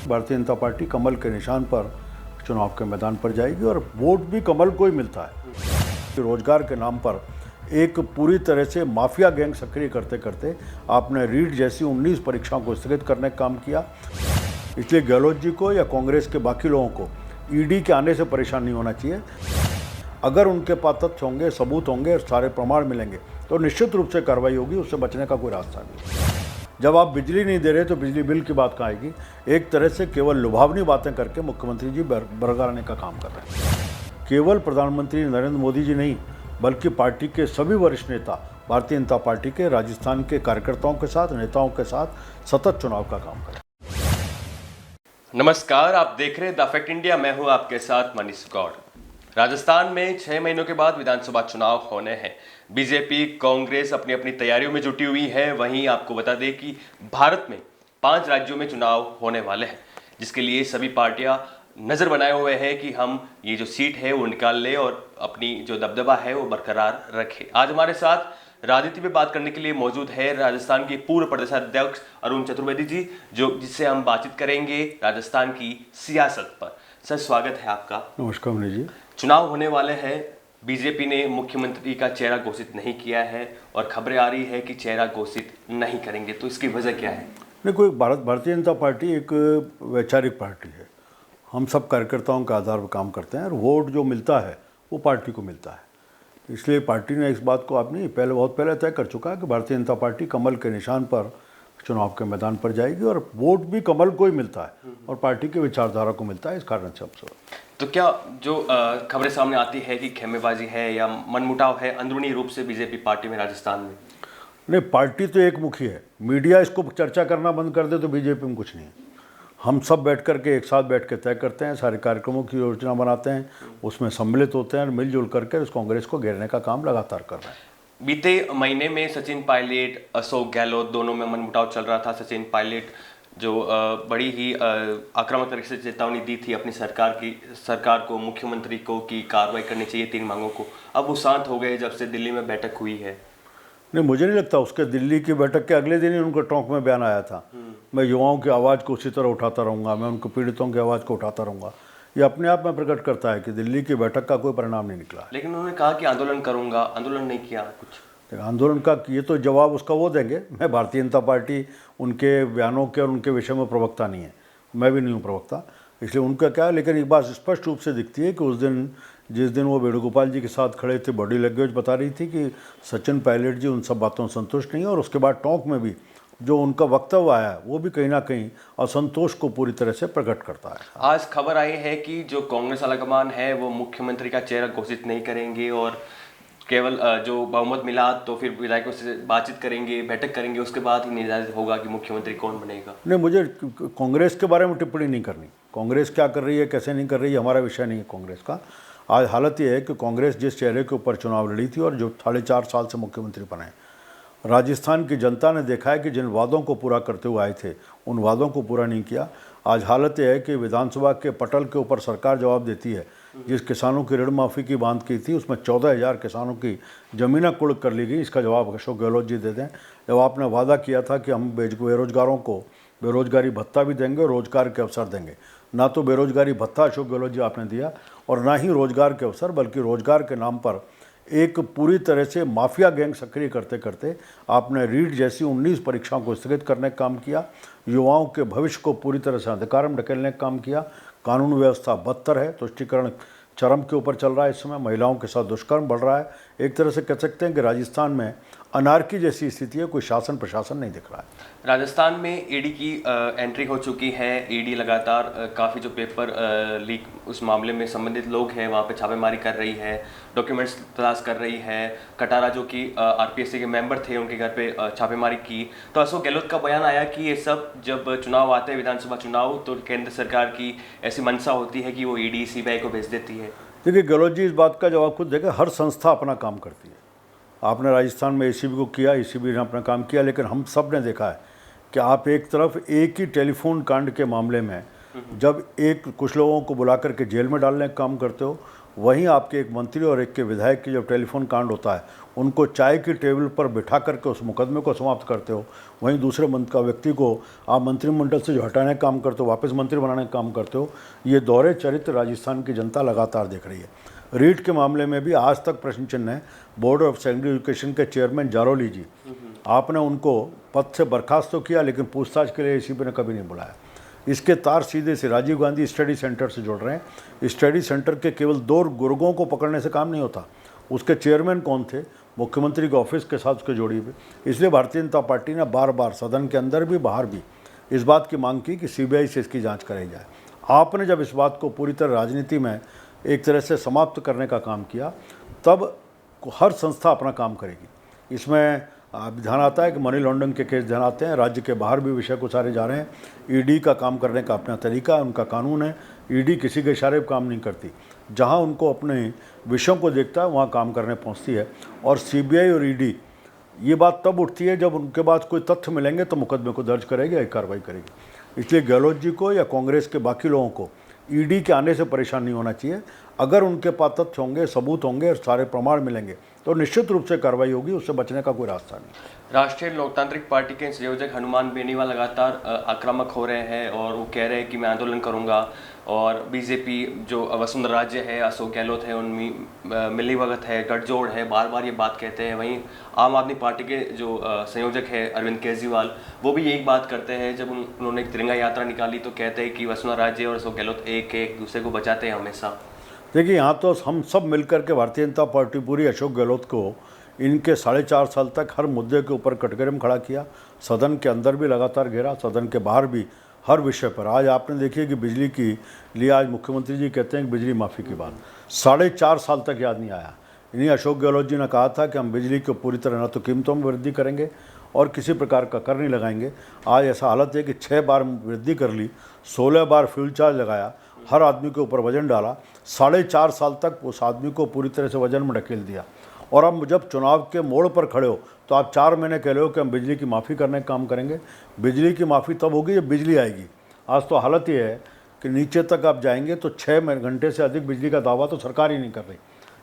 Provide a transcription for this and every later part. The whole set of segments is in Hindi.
भारतीय जनता पार्टी कमल के निशान पर चुनाव के मैदान पर जाएगी और वोट भी कमल को ही मिलता है। रोजगार के नाम पर एक पूरी तरह से माफिया गैंग सक्रिय करते करते आपने रीट जैसी 19 परीक्षाओं को स्थगित करने का काम किया। इसलिए गहलोत जी को या कांग्रेस के बाकी लोगों को ईडी के आने से परेशान नहीं होना चाहिए। अगर उनके पास तथ्य होंगे, सबूत होंगे, सारे प्रमाण मिलेंगे तो निश्चित रूप से कार्रवाई होगी, उससे बचने का कोई रास्ता नहीं। जब आप बिजली नहीं दे रहे तो बिजली बिल की बात कहाँ आएगी। एक तरह से केवल लुभावनी बातें करके मुख्यमंत्री जी बरगलाने का काम कर रहे हैं। केवल प्रधानमंत्री नरेंद्र मोदी जी नहीं बल्कि पार्टी के सभी वरिष्ठ नेता भारतीय जनता पार्टी के राजस्थान के कार्यकर्ताओं के साथ, नेताओं के साथ सतत चुनाव का काम करें। नमस्कार, आप देख रहे हैं द फैक्ट इंडिया। मैं हूं आपके साथ मनीष गौड़। राजस्थान में 6 महीनों के बाद विधानसभा चुनाव होने हैं। बीजेपी, कांग्रेस अपनी अपनी तैयारियों में जुटी हुई है। वहीं आपको बता दें कि भारत में 5 राज्यों में चुनाव होने वाले हैं, जिसके लिए सभी पार्टियां नजर बनाए हुए हैं कि हम ये जो सीट है वो निकाल ले और अपनी जो दबदबा है वो बरकरार रखें। आज हमारे साथ राजनीति पे बात करने के लिए मौजूद है राजस्थान के पूर्व प्रदेशाध्यक्ष अरुण चतुर्वेदी जी, जिससे हम बातचीत करेंगे राजस्थान की सियासत पर। सर, स्वागत है आपका। नमस्कार मनीष जी। चुनाव होने वाले हैं, बीजेपी ने मुख्यमंत्री का चेहरा घोषित नहीं किया है और खबरें आ रही है कि चेहरा घोषित नहीं करेंगे, तो इसकी वजह क्या है? देखो, भारतीय जनता पार्टी एक वैचारिक पार्टी है। हम सब कार्यकर्ताओं के आधार पर काम करते हैं और वोट जो मिलता है वो पार्टी को मिलता है। इसलिए पार्टी ने इस बात को आपने बहुत पहले तय कर चुका है कि भारतीय जनता पार्टी कमल के निशान पर चुनाव के मैदान पर जाएगी और वोट भी कमल को ही मिलता है और पार्टी के विचारधारा को मिलता है। इस कारण से अब तो क्या जो खबरें सामने आती है कि खेमेबाजी है या मनमुटाव है अंदरूनी रूप से बीजेपी पार्टी में राजस्थान में? नहीं, पार्टी तो एक मुखी है। मीडिया इसको चर्चा करना बंद कर दे तो बीजेपी में कुछ नहीं है। हम सब बैठ कर के एक साथ बैठ के तय करते हैं, सारे कार्यक्रमों की योजना बनाते हैं, उसमें सम्मिलित होते हैं और मिलजुल करके उस कांग्रेस को घेरने का काम लगातार कर रहे हैं। बीते महीने में सचिन पायलट, अशोक गहलोत दोनों में मनमुटाव चल रहा था। सचिन पायलट जो बड़ी ही आक्रामक तरीके से चेतावनी दी थी अपनी सरकार को, मुख्यमंत्री को कि कार्रवाई करनी चाहिए 3 मांगों को। अब वो शांत हो गए जब से दिल्ली में बैठक हुई है। नहीं, मुझे नहीं लगता। उसके दिल्ली की बैठक के अगले दिन ही उनका टोंक में बयान आया था, मैं युवाओं की आवाज़ को उसी तरह उठाता रहूँगा, मैं उनको पीड़ितों की आवाज़ को उठाता रहूँगा। ये अपने आप में प्रकट करता है कि दिल्ली की बैठक का कोई परिणाम नहीं निकला। लेकिन उन्होंने कहा कि आंदोलन करूँगा, आंदोलन नहीं किया कुछ। आंदोलन का ये तो जवाब उसका वो देंगे। मैं भारतीय जनता पार्टी उनके बयानों के और उनके विषय में प्रवक्ता नहीं है, मैं भी नहीं हूँ प्रवक्ता, इसलिए उनका क्या है। लेकिन एक बात स्पष्ट रूप से दिखती है कि उस दिन जिस दिन वो वेणुगोपाल जी के साथ खड़े थे, बॉडी लैंग्वेज बता रही थी कि सचिन पायलट जी उन सब बातों से संतुष्ट नहीं है और उसके बाद टोंक में भी जो उनका वक्तव्य आया वो भी कहीं ना कहीं असंतोष को पूरी तरह से प्रकट करता है। आज खबर आई है कि जो कांग्रेस आलाकमान है वो मुख्यमंत्री का चेहरा घोषित नहीं करेंगे और केवल जो बहुमत मिला तो फिर विधायकों से बातचीत करेंगे, बैठक करेंगे, उसके बाद ही निर्धारित होगा कि मुख्यमंत्री कौन बनेगा। नहीं, मुझे कांग्रेस के बारे में टिप्पणी नहीं करनी। कांग्रेस क्या कर रही है, कैसे नहीं कर रही है, हमारा विषय नहीं है कांग्रेस का। आज हालत यह है कि कांग्रेस जिस चेहरे के ऊपर चुनाव लड़ी थी और जो 4.5 साल से मुख्यमंत्री बने, राजस्थान की जनता ने देखा है कि जिन वादों को पूरा करते हुए आए थे उन वादों को पूरा नहीं किया। आज हालत यह है कि विधानसभा के पटल के ऊपर सरकार जवाब देती है। जिस किसानों की ऋण माफ़ी की बात की थी उसमें 14,000 किसानों की ज़मीनें कुर्क कर ली गई। इसका जवाब अशोक गहलोत जी दे दें। जब आपने वादा किया था कि हम बेरोजगारों को बेरोजगारी भत्ता भी देंगे, रोजगार के अवसर देंगे, ना तो बेरोजगारी भत्ता अशोक गहलोत जी आपने दिया और ना ही रोजगार के अवसर, बल्कि रोजगार के नाम पर एक पूरी तरह से माफिया गैंग सक्रिय करते करते आपने रीट जैसी 19 परीक्षाओं को स्थगित करने का काम किया। युवाओं के भविष्य को पूरी तरह से अंधकार में ढकेलने का काम किया। कानून व्यवस्था बदतर है, तुष्टीकरण चरम के ऊपर चल रहा है। इस समय महिलाओं के साथ दुष्कर्म बढ़ रहा है। एक तरह से कह सकते हैं कि राजस्थान में अनार्की जैसी स्थिति है, कोई शासन प्रशासन नहीं दिख रहा है। राजस्थान में ईडी की एंट्री हो चुकी है। ईडी लगातार काफ़ी जो पेपर लीक उस मामले में संबंधित लोग हैं वहाँ पे छापेमारी कर रही है, डॉक्यूमेंट्स तलाश कर रही है। कटारा जो कि आरपीएससी के मेंबर थे उनके घर पे छापेमारी की। तो अशोक गहलोत का बयान आया कि ये सब जब चुनाव आते हैं, विधानसभा चुनाव, तो केंद्र सरकार की ऐसी मंशा होती है कि वो ईडी सीबीआई को भेज देती है। देखिए, गहलोत जी इस बात का जवाब खुद देखें। हर संस्था अपना काम करती है। आपने राजस्थान में एसीबी को किया, एसीबी ने अपना काम किया, लेकिन हम सब ने देखा है कि आप एक तरफ एक ही टेलीफोन कांड के मामले में जब कुछ लोगों को बुला करके जेल में डालने का काम करते हो, वहीं आपके एक मंत्री और एक के विधायक की जब टेलीफोन कांड होता है, उनको चाय की टेबल पर बिठा करके उस मुकदमे को समाप्त करते हो, वहीं दूसरे व्यक्ति को आप मंत्रिमंडल से जो हटाने का काम करते हो, वापस मंत्री बनाने का काम करते हो। ये दोहरे चरित्र राजस्थान की जनता लगातार देख रही है। रीट के मामले में भी आज तक प्रश्न चिन्ह है। बोर्ड ऑफ सेकेंडरी एजुकेशन के चेयरमैन जारोली जी, आपने उनको पद से बर्खास्त तो किया, लेकिन पूछताछ के लिए एसीपी ने कभी नहीं बुलाया। इसके तार सीधे से राजीव गांधी स्टडी सेंटर से जोड़ रहे हैं। स्टडी सेंटर के केवल 2 गुर्गों को पकड़ने से काम नहीं होता, उसके चेयरमैन कौन थे, मुख्यमंत्री के ऑफिस के साथ उसके जोड़ी हुई। इसलिए भारतीय जनता पार्टी ने बार बार सदन के अंदर भी बाहर भी इस बात की मांग की कि सीबीआई से इसकी जांच कराई जाए। आपने जब इस बात को पूरी तरह राजनीति में एक तरह से समाप्त करने का काम किया, तब हर संस्था अपना काम करेगी। इसमें ध्यान आता है कि मनी लॉन्ड्रिंग के केस ध्यान आते हैं, राज्य के बाहर भी विषय को सारे जा रहे हैं। ईडी का काम करने का अपना तरीका है, उनका कानून है। ईडी किसी के इशारे पर काम नहीं करती, जहां उनको अपने विषयों को देखता है वहां काम करने पहुंचती है। और सीबीआई और ईडी ये बात तब उठती है जब उनके पास कोई तथ्य मिलेंगे तो मुकदमे को दर्ज करेगी या कार्रवाई करेगी। इसलिए गहलोत जी को या कांग्रेस के बाकी लोगों को ईडी के आने से परेशान नहीं होना चाहिए। अगर उनके पास तथ्य होंगे, सबूत होंगे और सारे प्रमाण मिलेंगे तो निश्चित रूप से कार्रवाई होगी, उससे बचने का कोई रास्ता नहीं। राष्ट्रीय लोकतांत्रिक पार्टी के संयोजक हनुमान बेनीवाल लगातार आक्रामक हो रहे हैं और वो कह रहे हैं कि मैं आंदोलन करूंगा। और बीजेपी जो वसुंधरा राजे है, अशोक गहलोत है, उनमें मिली भगत है, गठजोड़ है, बार बार ये बात कहते हैं। वहीं आम आदमी पार्टी के जो संयोजक है अरविंद केजरीवाल, वो भी यही बात करते हैं। जब उन्होंने एक तिरंगा यात्रा निकाली तो कहते हैं कि वसुंधरा राजे और अशोक गहलोत एक दूसरे को बचाते हैं हमेशा। देखिए, यहाँ तो हम सब मिलकर के भारतीय जनता पार्टी पूरी अशोक गहलोत को इनके 4.5 साल तक हर मुद्दे के ऊपर कटघरे में खड़ा किया। सदन के अंदर भी लगातार घेरा, सदन के बाहर भी, हर विषय पर। आज आपने देखिए कि बिजली की लिए आज मुख्यमंत्री जी कहते हैं कि बिजली माफ़ी की बात 4.5 साल तक याद नहीं आया। इन्हीं अशोक गहलोत जी ने कहा था कि हम बिजली को पूरी तरह न तो कीमतों में वृद्धि करेंगे और किसी प्रकार का कर नहीं लगाएंगे। आज ऐसा हालत है कि 6 बार वृद्धि कर ली, 16 बार फ्यूल चार्ज लगाया, हर आदमी के ऊपर वजन डाला, 4.5 साल तक उस आदमी को पूरी तरह से वजन में ढकेल दिया। और अब जब चुनाव के मोड़ पर खड़े हो तो आप 4 महीने कह रहे हो कि हम बिजली की माफ़ी करने का काम करेंगे। बिजली की माफ़ी तब होगी जब बिजली आएगी। आज तो हालत ये है कि नीचे तक आप जाएंगे तो 6 घंटे से अधिक बिजली का दावा तो सरकार ही नहीं कर रही।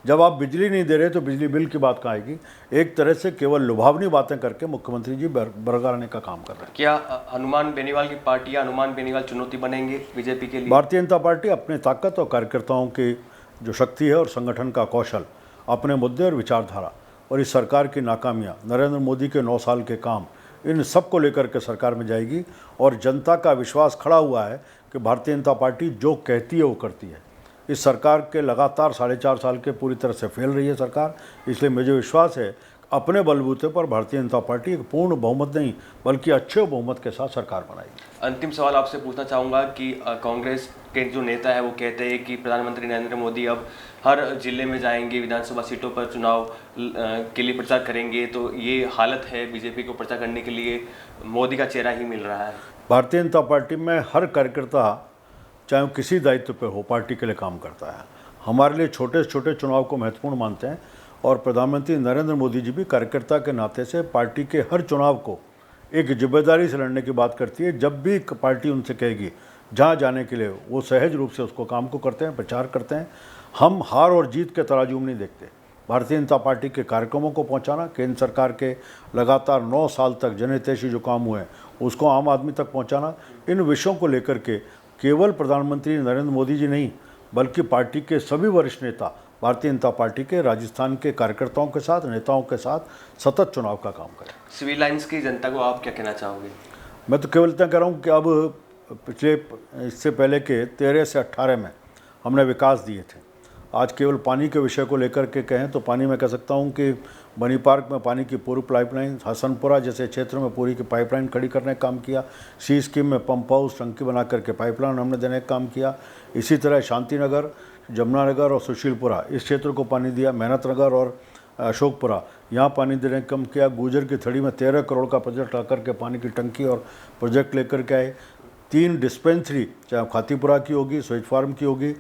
जब आप बिजली नहीं दे रहे तो बिजली बिल की बात कहाँ आएगी। एक तरह से केवल लुभावनी बातें करके मुख्यमंत्री जी बरगलाने का काम कर रहे हैं। क्या हनुमान बेनीवाल की पार्टी या हनुमान बेनीवाल चुनौती बनेंगे बीजेपी के लिए? भारतीय जनता पार्टी अपनी ताकत और कार्यकर्ताओं की जो शक्ति है और संगठन का कौशल, अपने मुद्दे और विचारधारा और इस सरकार की नाकामियाँ, नरेंद्र मोदी के 9 साल के काम, इन सब को लेकर के सरकार में जाएगी। और जनता का विश्वास खड़ा हुआ है कि भारतीय जनता पार्टी जो कहती है वो करती है। इस सरकार के लगातार 4.5 साल के पूरी तरह से फेल रही है सरकार। इसलिए मुझे विश्वास है अपने बलबूते पर भारतीय जनता पार्टी एक पूर्ण बहुमत नहीं बल्कि अच्छे बहुमत के साथ सरकार बनाएगी। अंतिम सवाल आपसे पूछना चाहूँगा कि कांग्रेस के जो नेता है वो कहते हैं कि प्रधानमंत्री नरेंद्र मोदी अब हर जिले में जाएंगे, विधानसभा सीटों पर चुनाव के लिए प्रचार करेंगे, तो ये हालत है बीजेपी को प्रचार करने के लिए मोदी का चेहरा ही मिल रहा है। भारतीय जनता पार्टी में हर कार्यकर्ता चाहे वो किसी दायित्व पे हो पार्टी के लिए काम करता है। हमारे लिए छोटे से छोटे चुनाव को महत्वपूर्ण मानते हैं और प्रधानमंत्री नरेंद्र मोदी जी भी कार्यकर्ता के नाते से पार्टी के हर चुनाव को एक जिम्मेदारी से लड़ने की बात करती है। जब भी पार्टी उनसे कहेगी जहाँ जाने के लिए वो सहज रूप से उसको काम को करते हैं, प्रचार करते हैं। हम हार और जीत के तराजू में नहीं देखते। भारतीय जनता पार्टी के कार्यक्रमों को पहुंचाना, केंद्र सरकार के लगातार 9 साल तक जनहितैषी जो काम हुए हैं उसको आम आदमी तक पहुंचाना, इन विषयों को लेकर के केवल प्रधानमंत्री नरेंद्र मोदी जी नहीं बल्कि पार्टी के सभी वरिष्ठ नेता भारतीय जनता पार्टी के राजस्थान के कार्यकर्ताओं के साथ, नेताओं के साथ सतत चुनाव का काम करें। सिविल लाइन्स की जनता को आप क्या कहना चाहोगे? मैं तो केवल इतना कह रहा हूँ कि अब इससे पहले के 13 से 18 में हमने विकास दिए थे। आज केवल पानी के विषय को लेकर के कहें तो पानी में कह सकता हूँ कि बनी पार्क में पानी की पूर्व पाइपलाइन, हसनपुरा जैसे क्षेत्र में पूरी की पाइपलाइन खड़ी करने का काम किया। सी स्कीम में पंप हाउस, टंकी बना करके पाइपलाइन हमने देने का काम किया। इसी तरह शांतिनगर, जमुनानगर और सुशीलपुरा इस क्षेत्र को पानी दिया। मेहनत नगर और अशोकपुरा यहाँ पानी देने का काम किया। गुजर की थड़ी में 13 करोड़ का प्रोजेक्ट ला करके पानी की टंकी और प्रोजेक्ट लेकर के आए। 3 डिस्पेंसरी, चाहे खातीपुरा की होगी, स्वेज फार्म की होगी,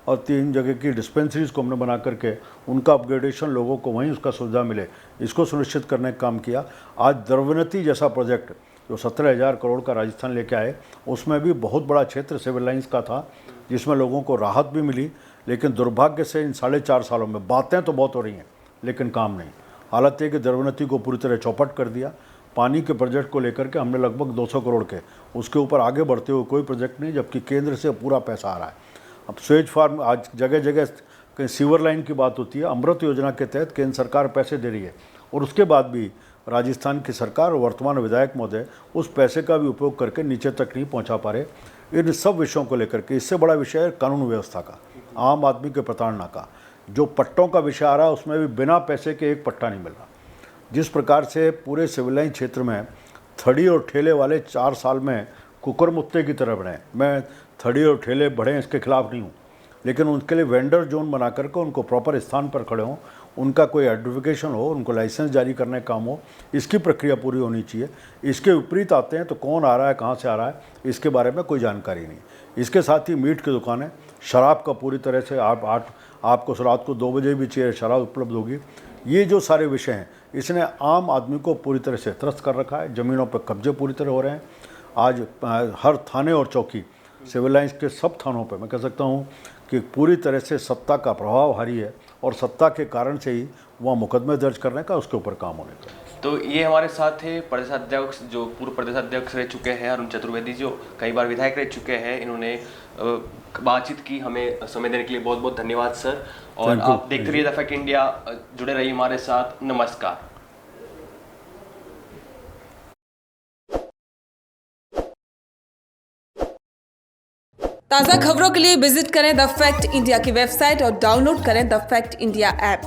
और 3 जगह की डिस्पेंसरीज़ को हमने बना करके उनका अपग्रेडेशन, लोगों को वहीं उसका सुविधा मिले, इसको सुनिश्चित करने का काम किया। आज द्रव्यनती जैसा प्रोजेक्ट जो 17,000 करोड़ का राजस्थान लेके आए, उसमें भी बहुत बड़ा क्षेत्र सिविल लाइंस का था, जिसमें लोगों को राहत भी मिली। लेकिन दुर्भाग्य से इन 4.5 सालों में बातें तो बहुत हो रही हैं, लेकिन काम नहीं। हालत है कि द्रव्यनीति को पूरी तरह चौपट कर दिया। पानी के प्रोजेक्ट को लेकर के हमने लगभग 200 करोड़ के, उसके ऊपर आगे बढ़ते हुए कोई प्रोजेक्ट नहीं, जबकि केंद्र से पूरा पैसा आ रहा है। अब स्वेज फार्म, आज जगह जगह कहीं सीवर लाइन की बात होती है। अमृत योजना के तहत केंद्र सरकार पैसे दे रही है, और उसके बाद भी राजस्थान की सरकार और वर्तमान विधायक महोदय उस पैसे का भी उपयोग करके नीचे तक नहीं पहुंचा पा रहे। इन सब विषयों को लेकर के, इससे बड़ा विषय है कानून व्यवस्था का, आम आदमी के प्रताड़ना का। जो पट्टों का विषय आ रहा है, उसमें भी बिना पैसे के एक पट्टा नहीं मिल रहा। जिस प्रकार से पूरे सिविल लाइन क्षेत्र में थड़ी और ठेले वाले 4 साल में कुकर मुत्ते की तरह बढ़े। मैं थड़ी और ठेले बढ़े इसके खिलाफ नहीं हूँ, लेकिन उनके लिए वेंडर जोन बना करके उनको प्रॉपर स्थान पर खड़े हों, उनका कोई एडवोकेशन हो, उनको लाइसेंस जारी करने का काम हो, इसकी प्रक्रिया पूरी होनी चाहिए। इसके विपरीत आते हैं तो कौन आ रहा है, कहाँ से आ रहा है, इसके बारे में कोई जानकारी नहीं। इसके साथ ही मीट की दुकानें, शराब का पूरी तरह से आपको रात को 2 बजे भी चाहिए शराब उपलब्ध होगी। ये जो सारे विषय हैं, इसने आम आदमी को पूरी तरह से त्रस्त कर रखा है। ज़मीनों पर कब्जे पूरी तरह हो रहे हैं। आज हर थाने और चौकी, सिविल लाइंस के सब थानों पे मैं कह सकता हूँ कि पूरी तरह से सत्ता का प्रभाव हारी है, और सत्ता के कारण से ही वह मुकदमे दर्ज करने का, उसके ऊपर काम होने का। तो ये हमारे साथ है प्रदेशाध्यक्ष, जो पूर्व प्रदेशाध्यक्ष रह चुके हैं, अरुण चतुर्वेदी, जो कई बार विधायक रह चुके हैं। इन्होंने बातचीत की, हमें समय देने के लिए बहुत बहुत धन्यवाद सर। और आप देखते रहिए द फैक्ट इंडिया, जुड़े रहिए हमारे साथ। नमस्कार। ताज़ा खबरों के लिए विजिट करें द फैक्ट इंडिया की वेबसाइट और डाउनलोड करें द फैक्ट इंडिया ऐप।